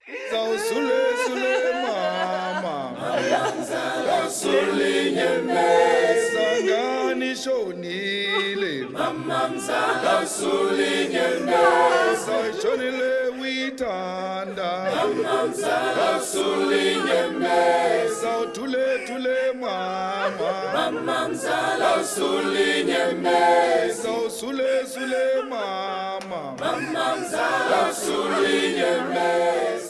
Sawusule sule mama. Sawusulinye mesa ngani shonile. Mama sawusulinye mesa shonile witanda. Mama sawusulinye mesa sawuthule thule mama. Mama sawusulinye mesa sawusule sule mama. Mama sawusulinye mesa.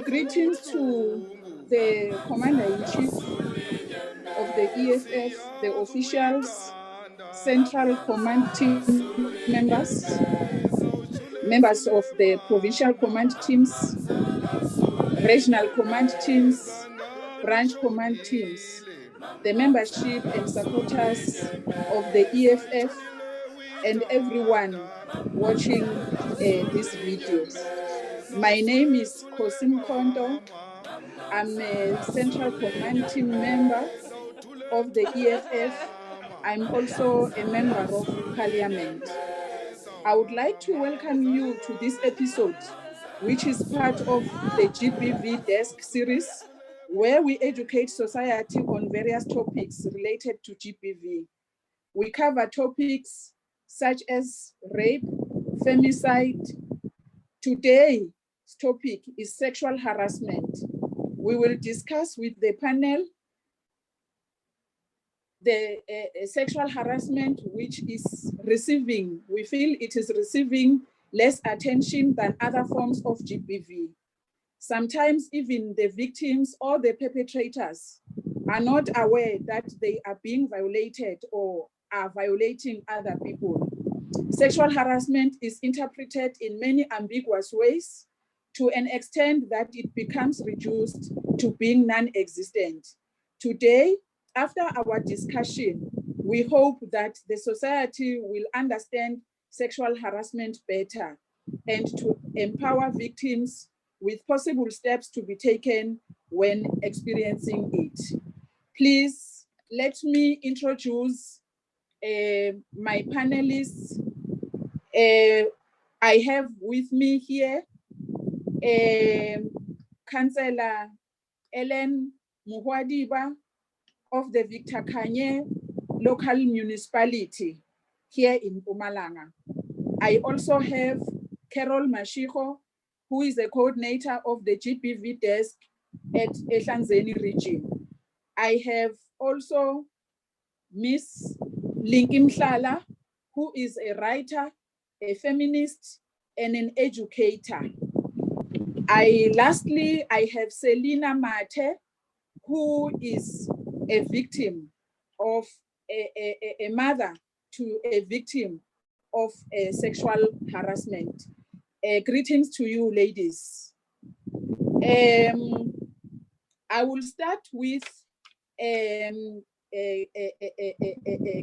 Greetings to the Commander-in-Chief of the EFF, the officials, Central Command Team members, members of the Provincial Command Teams, Regional Command Teams, Branch Command Teams, the membership and supporters of the EFF, and everyone watching these videos. My name is Khosi Mkhonto. I'm a Central Command Team member of the EFF. I'm also a member of Parliament. I would like to welcome you to this episode, which is part of the GBV Desk series, where we educate society on various topics related to GBV. We cover topics such as rape, femicide. Today's topic is sexual harassment. We will discuss with the panel the sexual harassment which is receiving, we feel it is receiving less attention than other forms of GBV. Sometimes even the victims or the perpetrators are not aware that they are being violated or are violating other people. Sexual harassment is interpreted in many ambiguous ways to an extent that it becomes reduced to being non-existent. Today, after our discussion, we hope that the society will understand sexual harassment better and to empower victims with possible steps to be taken when experiencing it. Please let me introduce my panelists. I have with me here Councillor Ellen Muhwadiba of the Victor Kanye local municipality here in Mpumalanga. I also have Carol Mashiko, who is the coordinator of the GBV desk at Ehlanzeni region. I have also Miss Linki Mhlala, who is a writer, a feminist, and an educator. Lastly, I have Selina Mate, who is a victim of a mother to a victim of sexual harassment. Greetings to you, ladies. I will start with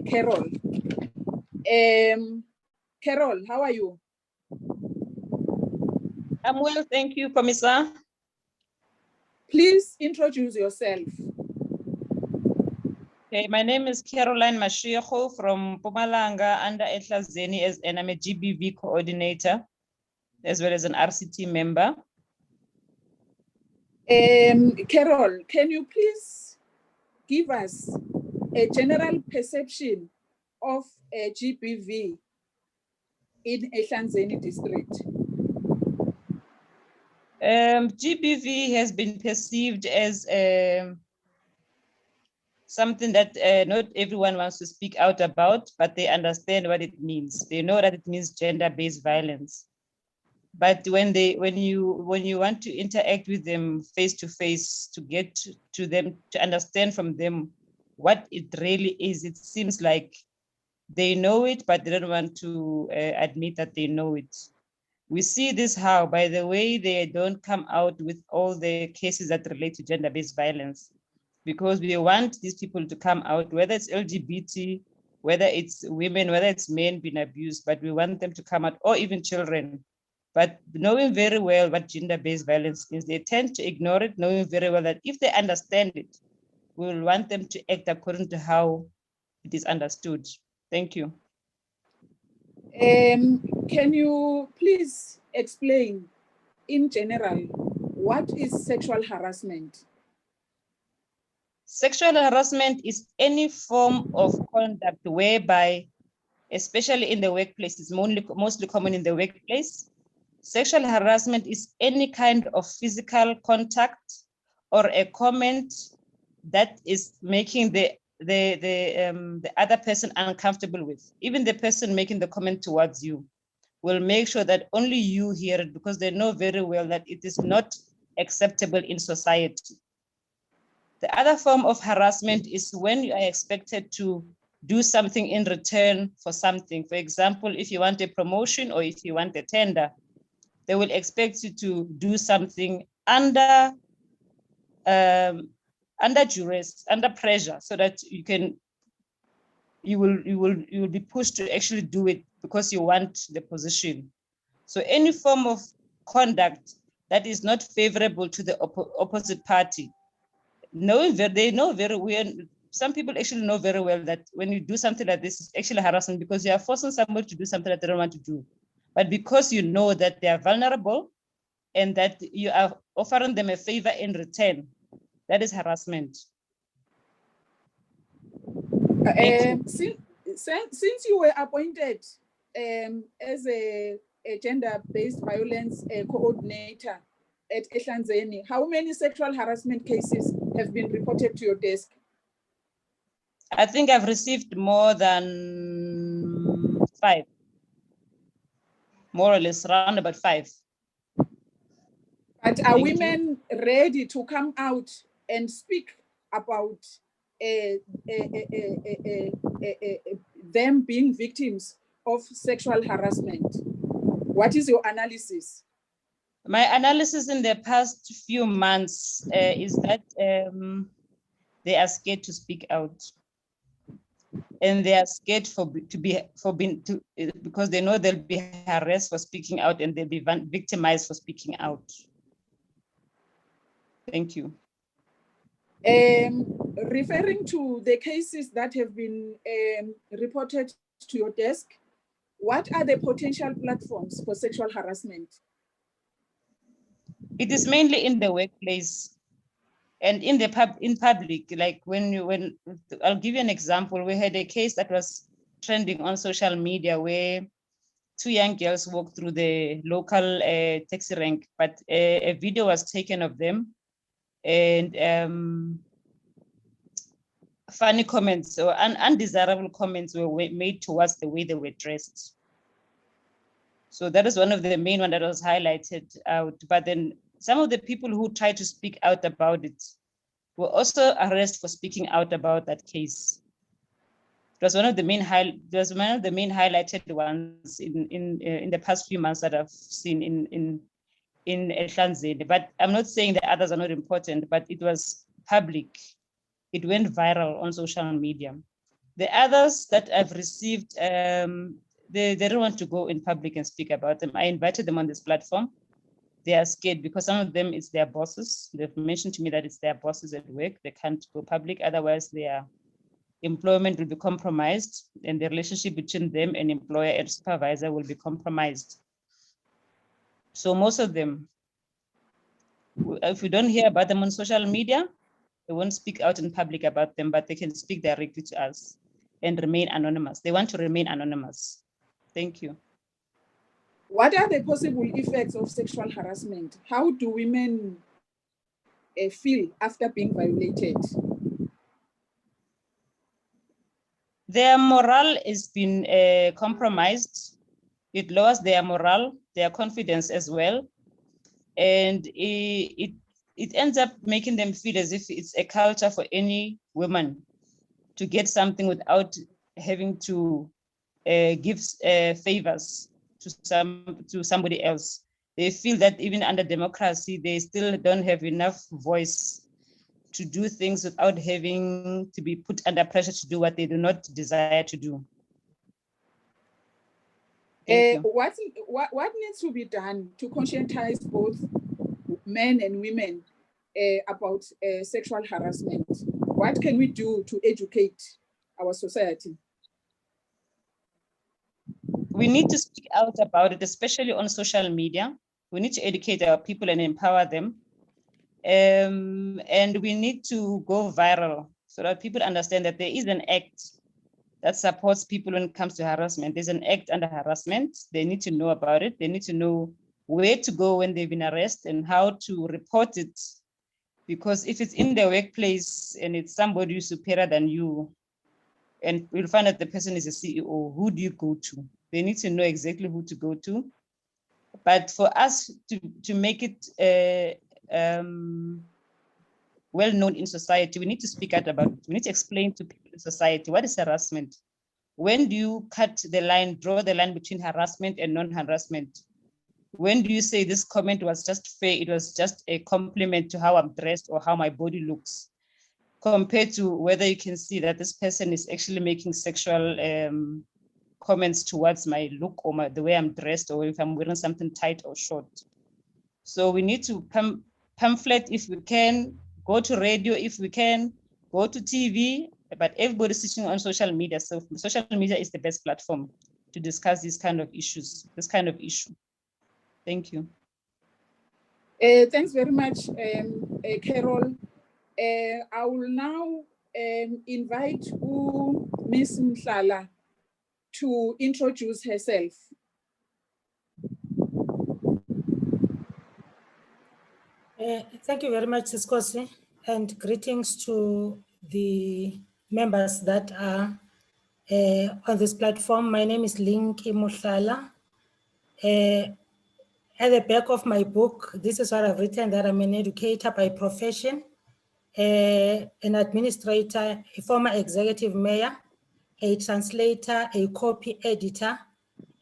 Carol. Carol, how are you? I'm well, thank you, Commissar. Please introduce yourself. Okay, my name is Caroline Mashiko from Mpumalanga under Ehlanzeni, and I'm a GBV coordinator, as well as an RCT member. Carol, can you please give us a general perception of GBV in Ehlanzeni district? GBV has been perceived as something that not everyone wants to speak out about, but they understand what it means. They know that it means gender-based violence. But when you want to interact with them face to face, to get to them, to understand from them what it really is, it seems like they know it, but they don't want to admit that they know it. We see this how, by the way, they don't come out with all the cases that relate to gender-based violence, because we want these people to come out, whether it's LGBT, whether it's women, whether it's men being abused, but we want them to come out, or even children. But knowing very well what gender-based violence is, they tend to ignore it, knowing very well that if they understand it, we will want them to act according to how it is understood. Thank you. Can you please explain in general What is sexual harassment? Sexual harassment is any form of conduct whereby, especially in the workplace, it's mostly common in the workplace. Sexual harassment is any kind of physical contact or a comment that is making the other person uncomfortable with. Even the person making the comment towards you will make sure that only you hear it, because they know very well that it is not acceptable in society. The other form of harassment is when you are expected to do something in return for something. For example, if you want a promotion or if you want a tender, they will expect you to do something under duress, under pressure, so that you will be pushed to actually do it because you want the position. So any form of conduct that is not favorable to the opposite party, they know very well. Some people actually know very well that when you do something like this, it's actually harassment, because you are forcing somebody to do something that they don't want to do. But because you know that they are vulnerable and that you are offering them a favor in return, that is harassment. Since you were appointed as a gender-based violence coordinator at Ehlanzeni, how many sexual harassment cases have been reported to your desk? I think I've received more than 5, more or less, around about 5. But are women ready to come out and speak about them being victims of sexual harassment? What is your analysis? My analysis in the past few months is that they are scared to speak out, and they are scared because they know they'll be harassed for speaking out and they'll be victimized for speaking out. Thank you. Referring to the cases that have been reported to your desk, what are the potential platforms for sexual harassment? It is mainly in the workplace and in public. Like when I'll give you an example. We had a case that was trending on social media where 2 young girls walked through the local taxi rank, but a video was taken of them, and funny comments or undesirable comments were made towards the way they were dressed. So that is one of the main one that was highlighted out. But then some of the people who tried to speak out about it were also arrested for speaking out about that case. It was one of the main highlighted ones in the past few months that I've seen in Ehlanzeni. But I'm not saying the others are not important, but it was public. It went viral on social media. The others that I've received, they don't want to go in public and speak about them. I invited them on this platform. They are scared because some of them, it's their bosses. They've mentioned to me that it's their bosses at work. They can't go public, otherwise their employment will be compromised and the relationship between them and employer and supervisor will be compromised. So most of them, if you don't hear about them on social media, they won't speak out in public about them, but they can speak directly to us and remain anonymous. They want to remain anonymous. Thank you. What are the possible effects of sexual harassment? How do women feel after being violated? Their morale has been compromised. It lowers their morale, their confidence as well. And it ends up making them feel as if it's a culture for any woman to get something without having to give favors to somebody else. They feel that even under democracy, they still don't have enough voice to do things without having to be put under pressure to do what they do not desire to do. What needs to be done to conscientize both men and women about sexual harassment? What can we do to educate our society? We need to speak out about it, especially on social media. We need to educate our people and empower them. And we need to go viral so that people understand that there is an act that supports people when it comes to harassment. There's an act under harassment. They need to know about it. They need to know where to go when they've been arrested and how to report it. Because if it's in the workplace and it's somebody who's superior than you, and you'll find that the person is a CEO, who do you go to? They need to know exactly who to go to. But for us to make it well known in society, we need to speak out about it. We need to explain to people in society what is harassment. When do you cut the line, draw the line between harassment and non-harassment? When do you say this comment was just fair, it was just a compliment to how I'm dressed or how my body looks, compared to whether you can see that this person is actually making sexual comments towards my look or the way I'm dressed, or if I'm wearing something tight or short. So we need to pamphlet if we can, go to radio if we can, go to TV, but everybody's sitting on social media. So social media is the best platform to discuss these kind of issues, this kind of issue. Thank you. Thanks very much, Carol. I will now invite Ms. Mhlala to introduce herself. Thank you very much, Ms. Khosi, and greetings to the members that are on this platform. My name is Linky Mhlala. At the back of my book, this is what I've written, that I'm an educator by profession, an administrator, a former executive mayor, a translator, a copy editor,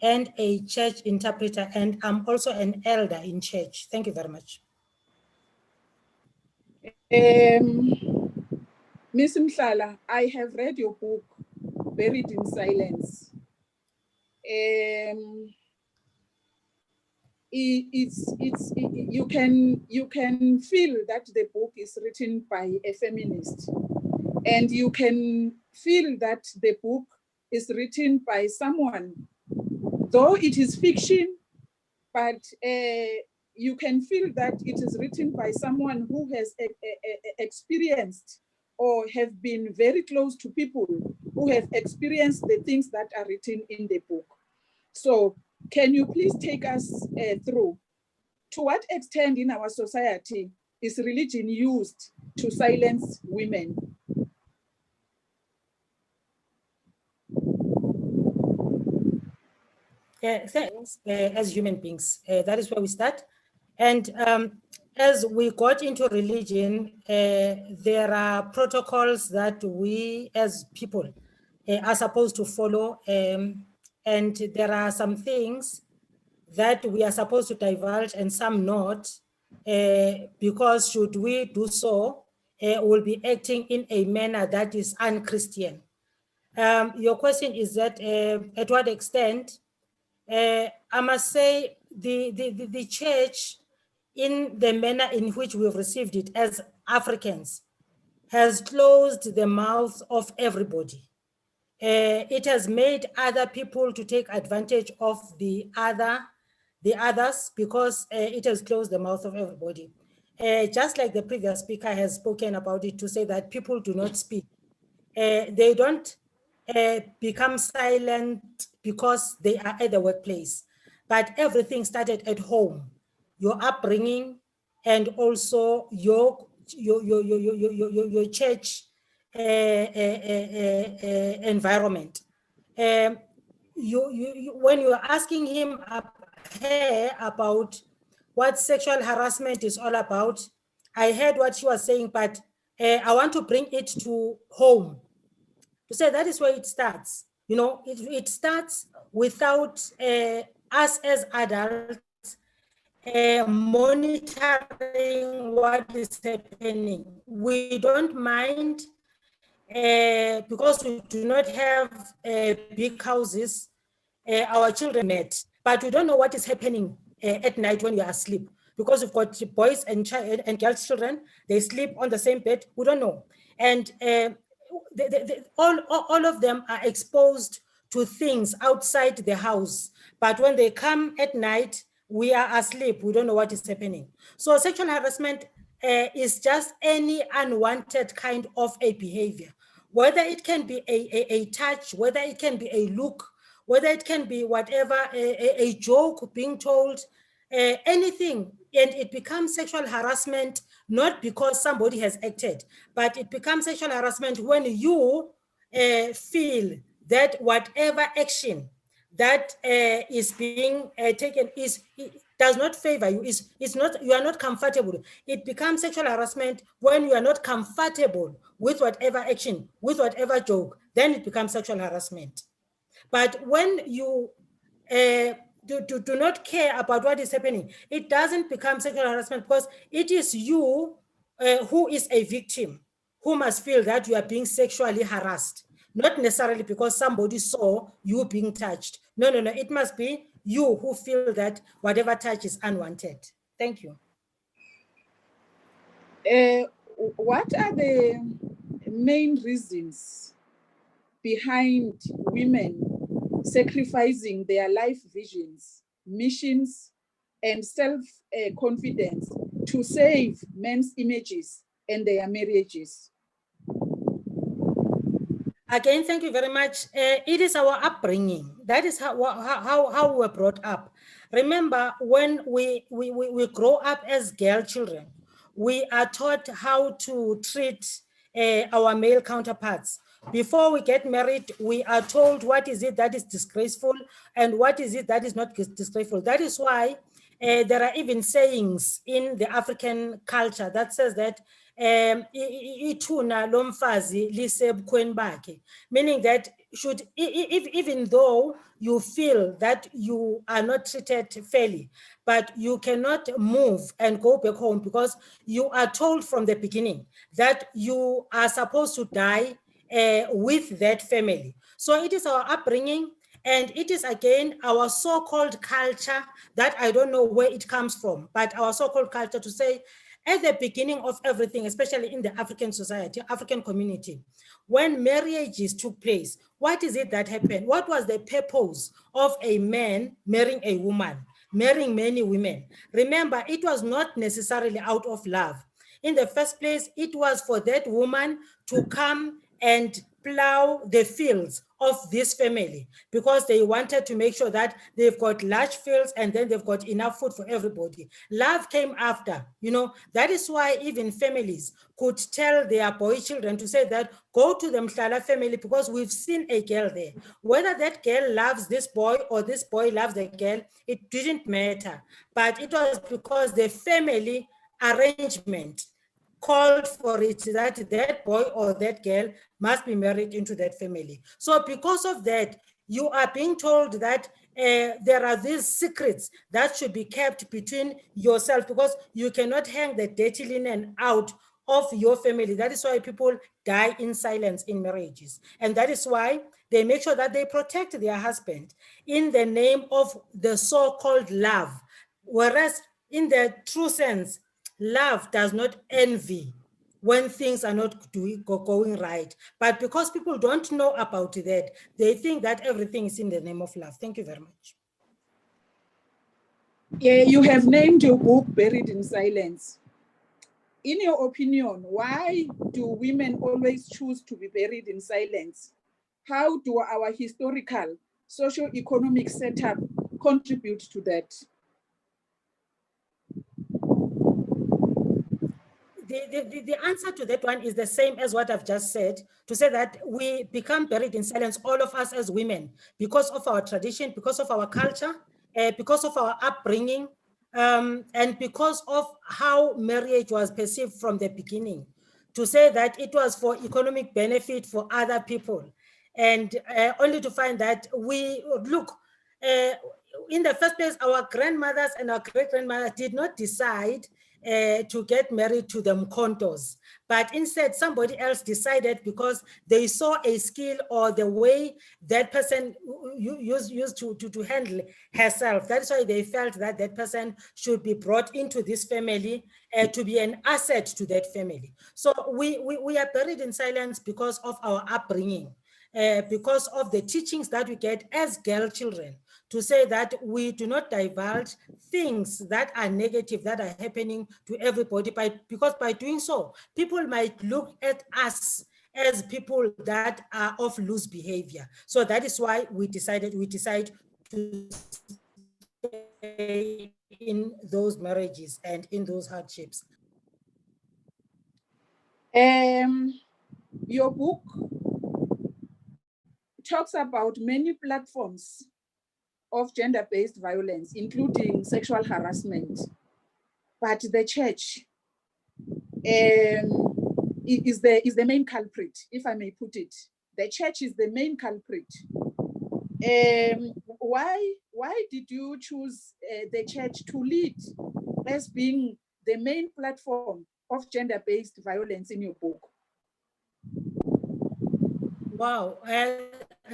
and a church interpreter, and I'm also an elder in church. Thank you very much. Ms. Mhlala, I have read your book, Buried in Silence. You can feel that the book is written by a feminist, and you can feel that the book is written by someone, though it is fiction, but you can feel that it is written by someone who has experienced or have been very close to people who have experienced the things that are written in the book. So can you please take us through to what extent in our society is religion used to silence women? Thanks. As human beings, that is where we start. And as we got into religion, there are protocols that we as people are supposed to follow. And there are some things that we are supposed to divulge and some not, because should we do so, we'll be acting in a manner that is unchristian. Your question is that at what extent? I must say the church, in the manner in which we've received it as Africans, has closed the mouths of everybody. It has made other people to take advantage of the others, because it has closed the mouth of everybody. Just like the previous speaker has spoken about it, to say that people do not speak. They don't become silent because they are at the workplace, but everything started at home, your upbringing, and also your church environment. When you're asking him about what sexual harassment is all about, I heard what she was saying, but I want to bring it to home, to say that is where it starts. You know, it starts without us as adults monitoring what is happening. We don't mind because we do not have big houses, our children met, but we don't know what is happening at night when we are asleep, because we've got boys and girls children, they sleep on the same bed, we don't know. And all of them are exposed to things outside the house, but when they come at night, we are asleep, we don't know what is happening. So sexual harassment is just any unwanted kind of a behavior, whether it can be a touch, whether it can be a look, whether it can be whatever, a joke being told, anything, and it becomes sexual harassment, not because somebody has acted, but it becomes sexual harassment when you feel that whatever action that is being taken does not favor you, is not, you are not comfortable. It becomes sexual harassment when you are not comfortable with whatever action, with whatever joke, then it becomes sexual harassment. But when you do not care about what is happening, it doesn't become sexual harassment, because it is you who is a victim who must feel that you are being sexually harassed, not necessarily because somebody saw you being touched. No, no, no. It must be you who feel that whatever touch is unwanted. Thank you. What are the main reasons behind women sacrificing their life visions, missions, and self-confidence to save men's images and their marriages? Again, thank you very much. It is our upbringing. That is how we were brought up. Remember, when we grow up as girl children, we are taught how to treat our male counterparts. Before we get married, we are told what is it that is disgraceful and what is it that is not disgraceful. That is why there are even sayings in the African culture that says that ithuna lomfazi lisebukhweni bakhe, meaning that even though you feel that you are not treated fairly, but you cannot move and go back home because you are told from the beginning that you are supposed to die with that family. So it is our upbringing, and it is again our so-called culture that I don't know where it comes from, but our so-called culture to say, at the beginning of everything, especially in the African society, African community, when marriages took place, what is it that happened? What was the purpose of a man marrying a woman, marrying many women? Remember, it was not necessarily out of love. In the first place, it was for that woman to come and plow the fields of this family, because they wanted to make sure that they've got large fields and then they've got enough food for everybody. Love came after, you know. That is why even families could tell their boy children to say that, go to the Mhlala family because we've seen a girl there. Whether that girl loves this boy or this boy loves the girl, it didn't matter. But it was because the family arrangement called for it that that boy or that girl must be married into that family. So because of that, you are being told that there are these secrets that should be kept between yourself, because you cannot hang the dirty linen out of your family. That is why people die in silence in marriages. And that is why they make sure that they protect their husband in the name of the so-called love. Whereas in the true sense, love does not envy when things are not going right. But because people don't know about that, they think that everything is in the name of love. Thank you very much. Yeah, you have named your book Buried in Silence. In your opinion, why do women always choose to be buried in silence? How do our historical, socio-economic setup contribute to that? The answer to that one is the same as what I've just said, to say that we become buried in silence, all of us as women, because of our tradition, because of our culture, because of our upbringing, and because of how marriage was perceived from the beginning, to say that it was for economic benefit for other people, and only to find that we look, in the first place, our grandmothers and our great-grandmothers did not decide to get married to the Mkhontos, but instead somebody else decided because they saw a skill or the way that person used to handle herself. That's why they felt that that person should be brought into this family to be an asset to that family. So we are buried in silence because of our upbringing. because of the teachings that we get as girl children, to say that we do not divulge things that are negative that are happening to everybody, because by doing so, people might look at us as people that are of loose behavior. So that is why we decide to stay in those marriages and in those hardships. Your book talks about many platforms of gender-based violence, including sexual harassment. But the church is the main culprit, if I may put it. The church is the main culprit. Why did you choose the church to lead as being the main platform of gender-based violence in your book? Wow,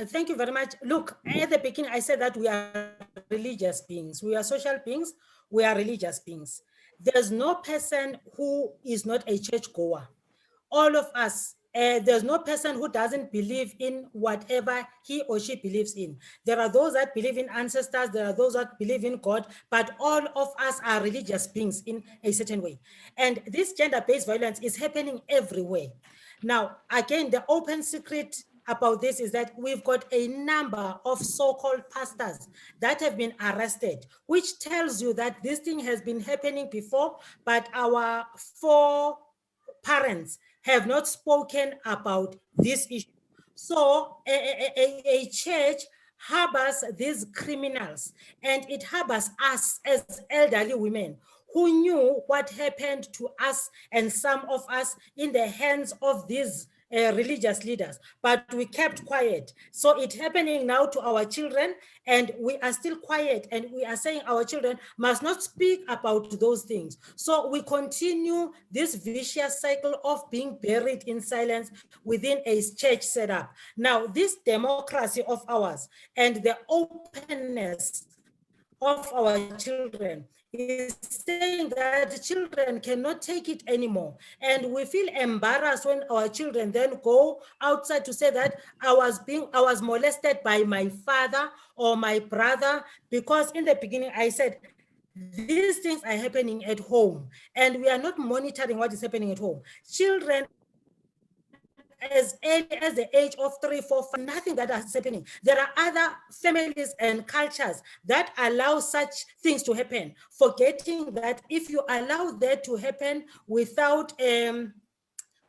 thank you very much. Look, at the beginning, I said that we are religious beings. We are social beings. We are religious beings. There's no person who is not a churchgoer. All of us, there's no person who doesn't believe in whatever he or she believes in. There are those that believe in ancestors, there are those that believe in God, but all of us are religious beings in a certain way. And this gender-based violence is happening everywhere. Now, again, the open secret about this is that we've got a number of so-called pastors that have been arrested, which tells you that this thing has been happening before, but our foreparents have not spoken about this issue. So a church harbors these criminals, and it harbors us as elderly women who knew what happened to us and some of us in the hands of these religious leaders, but we kept quiet. So it's happening now to our children, and we are still quiet, and we are saying our children must not speak about those things. So we continue this vicious cycle of being buried in silence within a church setup. Now, this democracy of ours and the openness of our children is saying that children cannot take it anymore. And we feel embarrassed when our children then go outside to say that I was molested by my father or my brother, because in the beginning I said, these things are happening at home and we are not monitoring what is happening at home. Children as early as the age of 3, 4, 5, nothing that is happening. There are other families and cultures that allow such things to happen, forgetting that if you allow that to happen without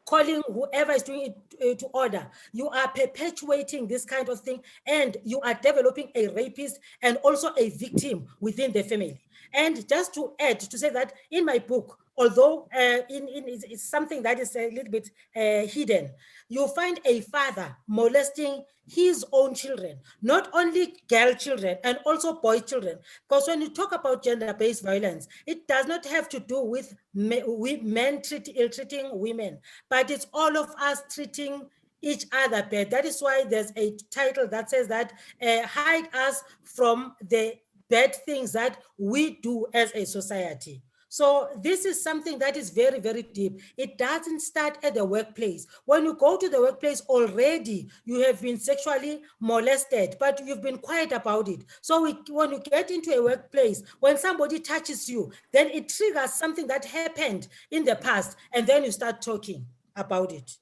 calling whoever is doing it to order, you are perpetuating this kind of thing, and you are developing a rapist and also a victim within the family. And just to add, to say that in my book, although it's something that is a little bit hidden, you'll find a father molesting his own children, not only girl children and also boy children. Because when you talk about gender-based violence, it does not have to do with men ill-treating women, but it's all of us treating each other bad. That is why there's a title that says that hide us from the bad things that we do as a society. So this is something that is very, very deep. It doesn't start at the workplace. When you go to the workplace already, you have been sexually molested, but you've been quiet about it. So when you get into a workplace, when somebody touches you, then it triggers something that happened in the past, and then you start talking about it.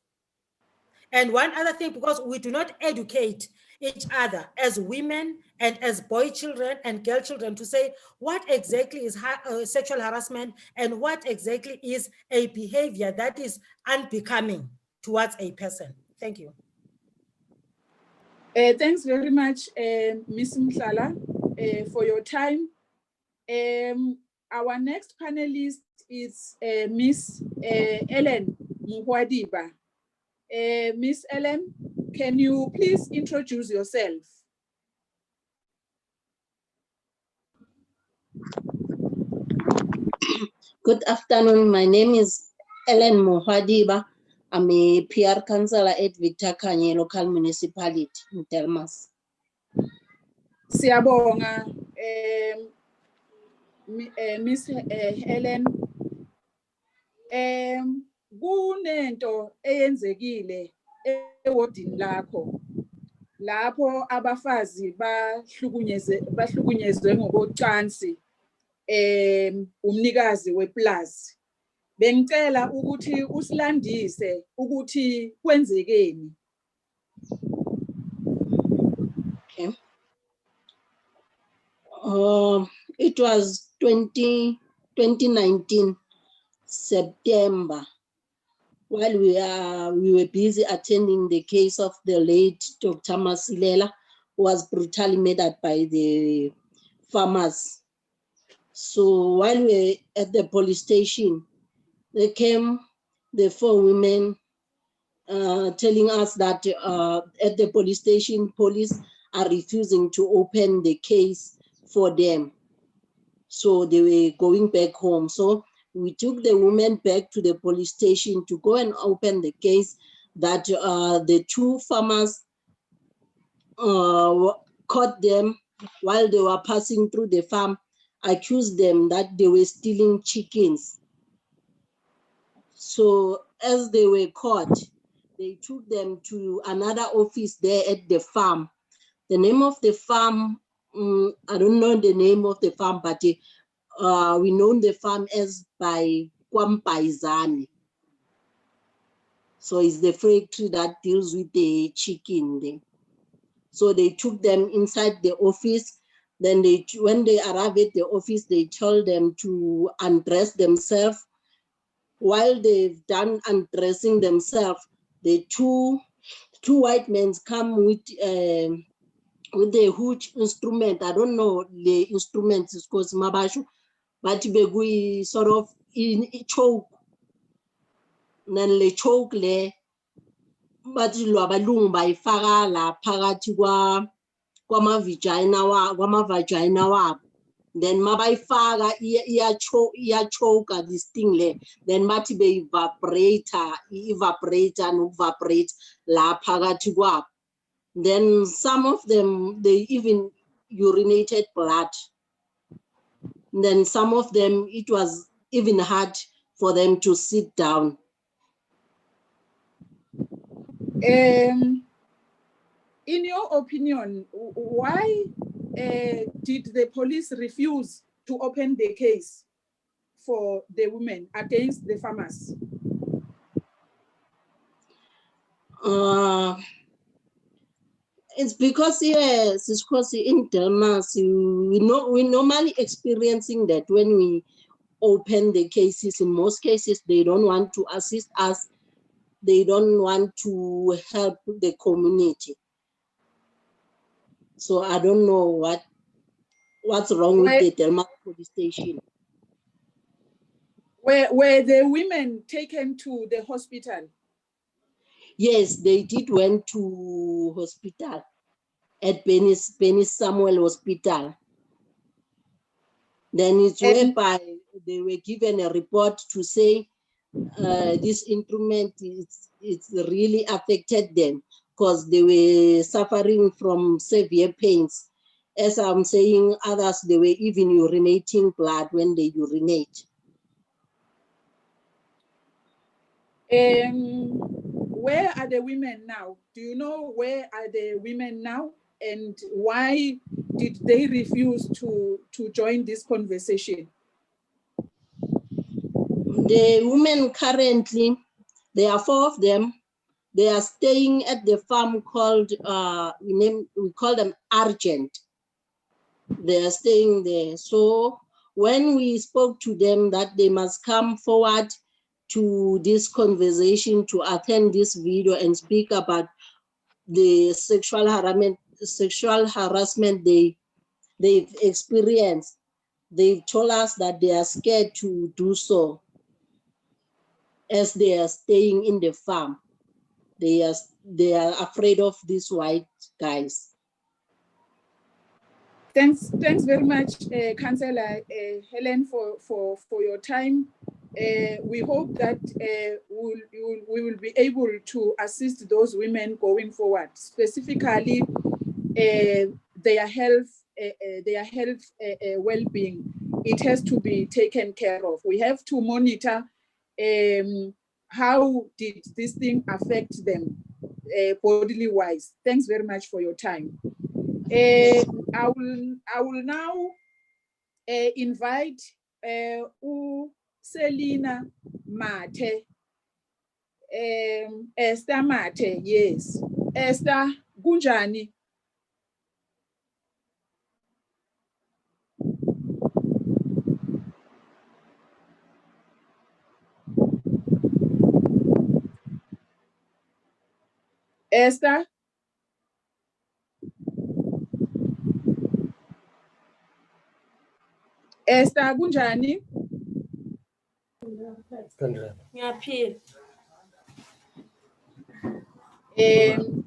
And one other thing, because we do not educate each other as women and as boy children and girl children to say what exactly is sexual harassment and what exactly is a behavior that is unbecoming towards a person. Thank you. Thanks very much, Ms. Mhlala, for your time. Our next panelist is Ms. Ellen Mkhonto. Ms. Ellen, can you please introduce yourself? Good afternoon. My name is Ellen Mkhonto. I'm a PR counselor at Victor Kanye local municipality in Delmas. Siyabonga, Miss Helen. Kunento eyenzekile ewodini lakho lapho abafazi bahlukunyezwe ngokocansi umnikazi weplazi. Bengicela ukuthi usilandise ukuthi kwenzekeni. Okay. It was 2019 September, while we were busy attending the case of the late Dr. Masilela, who was brutally murdered by the farmers. So while we were at the police station, they came, the 4 women, telling us that at the police station, police are refusing to open the case for them. So they were going back home. So we took the women back to the police station to go and open the case that the 2 farmers caught them while they were passing through the farm, accused them that they were stealing chickens. So as they were caught, they took them to another office there at the farm. The name of the farm, I don't know the name of the farm, but we know the farm as by Kwampaizani. So it's the factory that deals with the chicken there. So they took them inside the office. Then when they arrived at the office, they told them to undress themselves. While they've done undressing themselves, the two white men come with a huge instrument. I don't know the instruments, because mabashu, but we sort of in choke. Then le choke le, but lwabalungu bayifaka la phakathi kwama vagina wabo. Then mabayifaka iya-choke this thing le. Then bathi evaporator nokuvaporate la phakathi kwabo. Then some of them, they even urinated blood. Then some of them, it was even hard for them to sit down. In your opinion, why did the police refuse to open the case for the women against the farmers? It's because, yes, it's because in Delmas, we normally experiencing that when we open the cases. In most cases, they don't want to assist us. They don't want to help the community. So I don't know what's wrong with the Delmas police station. Were the women taken to the hospital? Yes, they did went to hospital at Benny Samuel Hospital. Then it's whereby they were given a report to say this instrument it's really affected them because they were suffering from severe pains. As I'm saying, others, they were even urinating blood when they urinate. Where are the women now? Do you know where are the women now? And why did they refuse to join this conversation? The women currently, there are 4 of them. They are staying at the farm called, we call them Argent. They are staying there. So when we spoke to them that they must come forward to this conversation to attend this video and speak about the sexual harassment they've experienced, they've told us that they are scared to do so as they are staying in the farm. They are afraid of these white guys. Thanks very much, Councillor Helen, for your time. We hope that we will be able to assist those women going forward, specifically their health well-being. It has to be taken care of. We have to monitor how did this thing affect them. bodily wise. Thanks very much for your time. I will now invite Selina Mate. Esther Mate, yes. Esther, kunjani? Esther? Esther, kunjani? Ngiyaphila.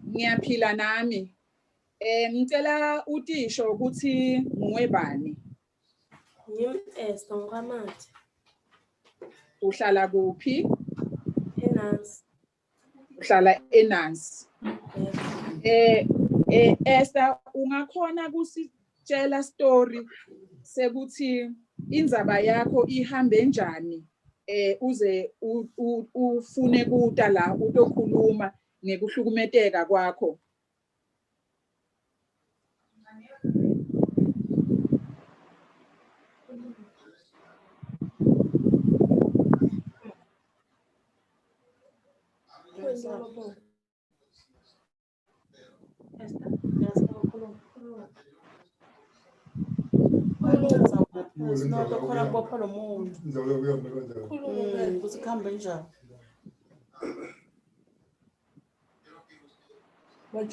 Ngiyaphila nami. Ngicela utisho ukuthi ngwebani. Esther Mkhonto. Uhlala kuphi? Enansi. Uhlala eNansi. Esther, ungakhona kusitshela story sekuthi indzaba yakho ihambe njani uze ufune kuta la utokhuluma ngekuhlukumeteka kwakho.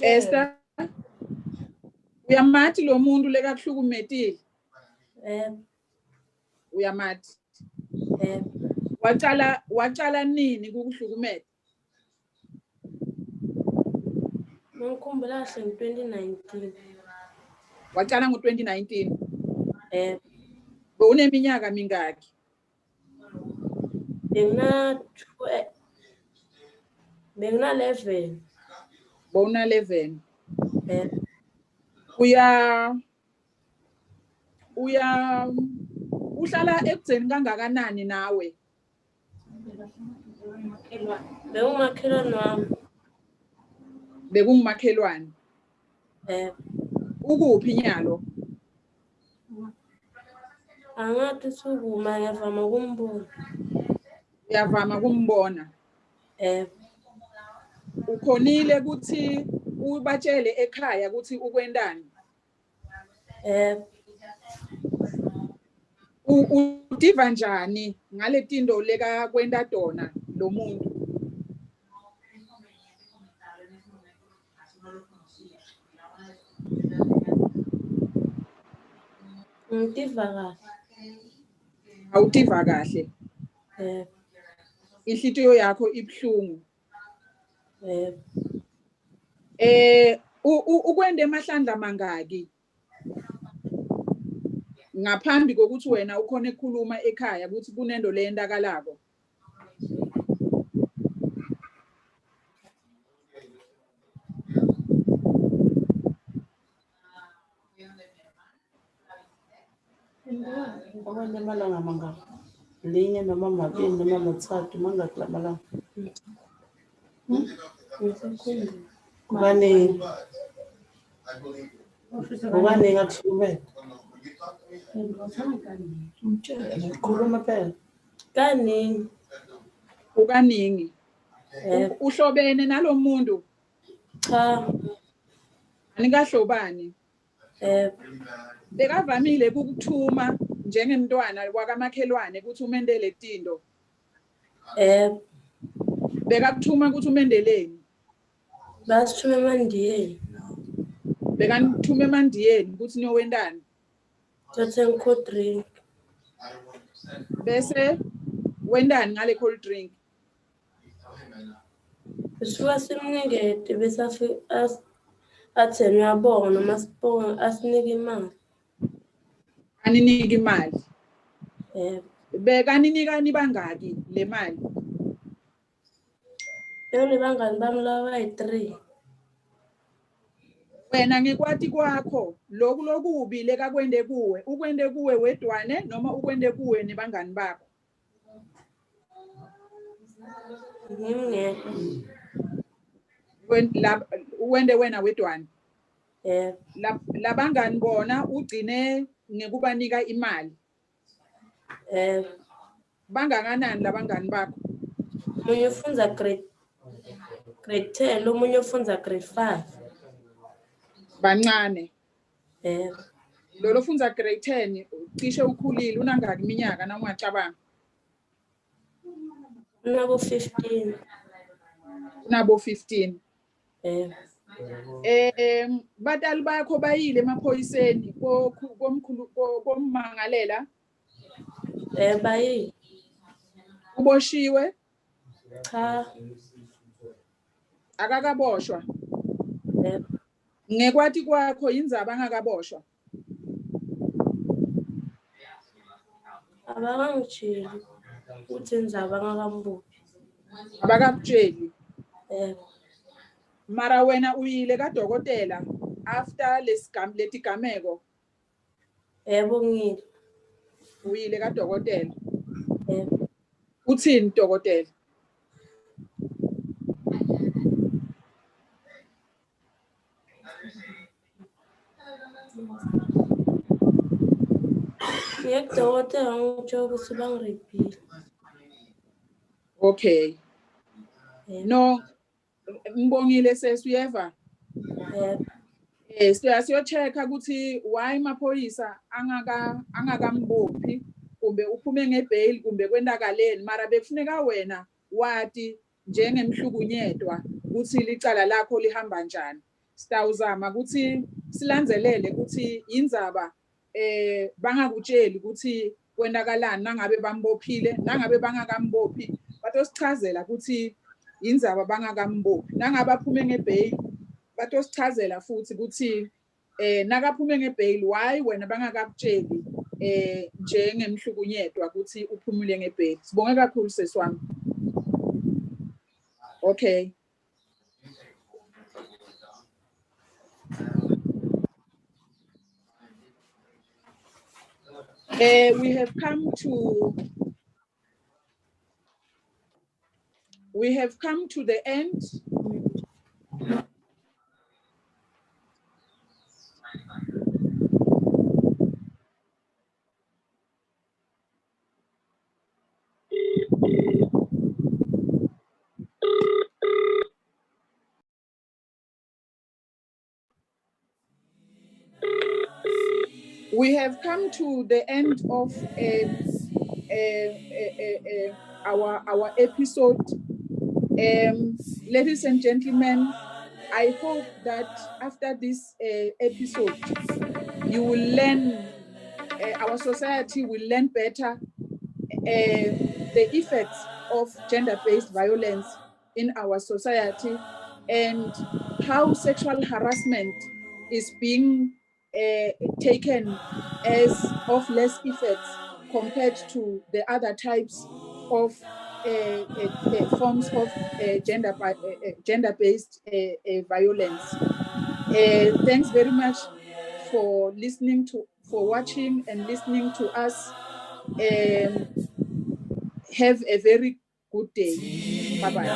Esther, uyamathi lo muntu lekakuhlukumetile? Uyamathi? Waqala nini kukuhlukumeta? Ngikhumbula kahle ngo-2019. Waqala ngo-2019? Uneminyaka mingaki? Bengina 11. Bona 11. Uhlala ekudzeni kangakanani nawe? Bengumakhelwane wami. Bekungumakhelwane? Ukuphi nyalo? Angathi sukuma ngiyavama ukumbona. Uyavama kumbona? Ukhonile ukuthi ubatshele ekhaya ukuthi ukwendani? Udiva njani ngale tinto leka kwenda tona lo muntu? Ngitiva kahle. Awutiva kahle? Inhlitiyo yakho ibhlungu? Ukwende emahlandla mangaki ngaphambi kokuthi wena ukhona ukukhuluma ekhaya ukuthi kunento leyendakalako? Amalanga mangaka linye noma mabili noma mathathu mangakula malanga. Kukaningi akuhlukumeta. Khuluma phela. Kaningi. Ukaningi? Uhlobene nalomuntu? Cha. Anikahlobani? Bekavamile ukukuthuma njengemntwana wakamakhelwane ukuthi umendele tinto? Bekakuthuma ukuthi umendeleni? Basithume emandiyeni. Bekanithume emandiyeni ukuthi niyowendani? Thathe ngi-cold drink. Bese wendani ngale cold drink? Sisuka simnikete bese athi ngiyabonga noma sibonga asinike imali. Aninike imali? Bekaninikani bangaki le mali? Bangani bami laba bayi-3. Wena ngekwati kwakho lokhu lokubi lekakwende kuwe, ukwende kuwe wedwane noma ukwende kuwe nebangani bakho? when they went away one. Yeah. Labangani bona ugcine ngekubanika imali. Bangakanani labangani bakho? Munye ufundza grade 10, omunye ufundza grade 5. Bancane. Lo ufundza grade 10 cishe ukhulile unangaki iminyaka na ungacabanga? Unabo 15. Unabo 15. Batali bakho bayile emaphoyiseni kommangalela? Bayi. Uboshiwe? Cha. Akakaboshwa? Ngekwati kwakho indzaba angakaboshwa? Abangangitsheli ukuthi indzaba angakambuphi. Abakakutsheli? Mara wena uyile kadokotela after letigameko? Yebo ngile. Uyile kadokotela? Uthini dokotela? Ngiyakudokotela ngitsho ukuthi bangirepile. Okay. No, ngibongile sesuyeva. Siyochecka ukuthi why amaphoyisa angakambophi kumbe uphume ngebail kumbe kwendakaleni mara bekufuneka wena wati njengemhlukunyetwa ukuthi licala lakho lihamba njani. Sitawuzama ukuthi silandzelele ukuthi indzaba bangakutsheli ukuthi kwendakalani nangabe bambophile nangabe bangakambophi batosichazela ukuthi indzaba bangakambophi nangabe aphume ngebail batosichazela futhi ukuthi nakaphume ngebail why wena bangakakutsheli njengemhlukunyetwa ukuthi uphumule ngebail. Sibonge kakhulu seswami. Okay. We have come to the end. We have come to the end of our episode. Ladies and gentlemen, I hope that after this episode, you will learn, our society will learn better the effects of gender-based violence in our society and how sexual harassment is being taken as of less effects compared to the other types of forms of gender-based violence. Thanks very much for listening for watching and listening to us. Have a very good day. Bye-bye.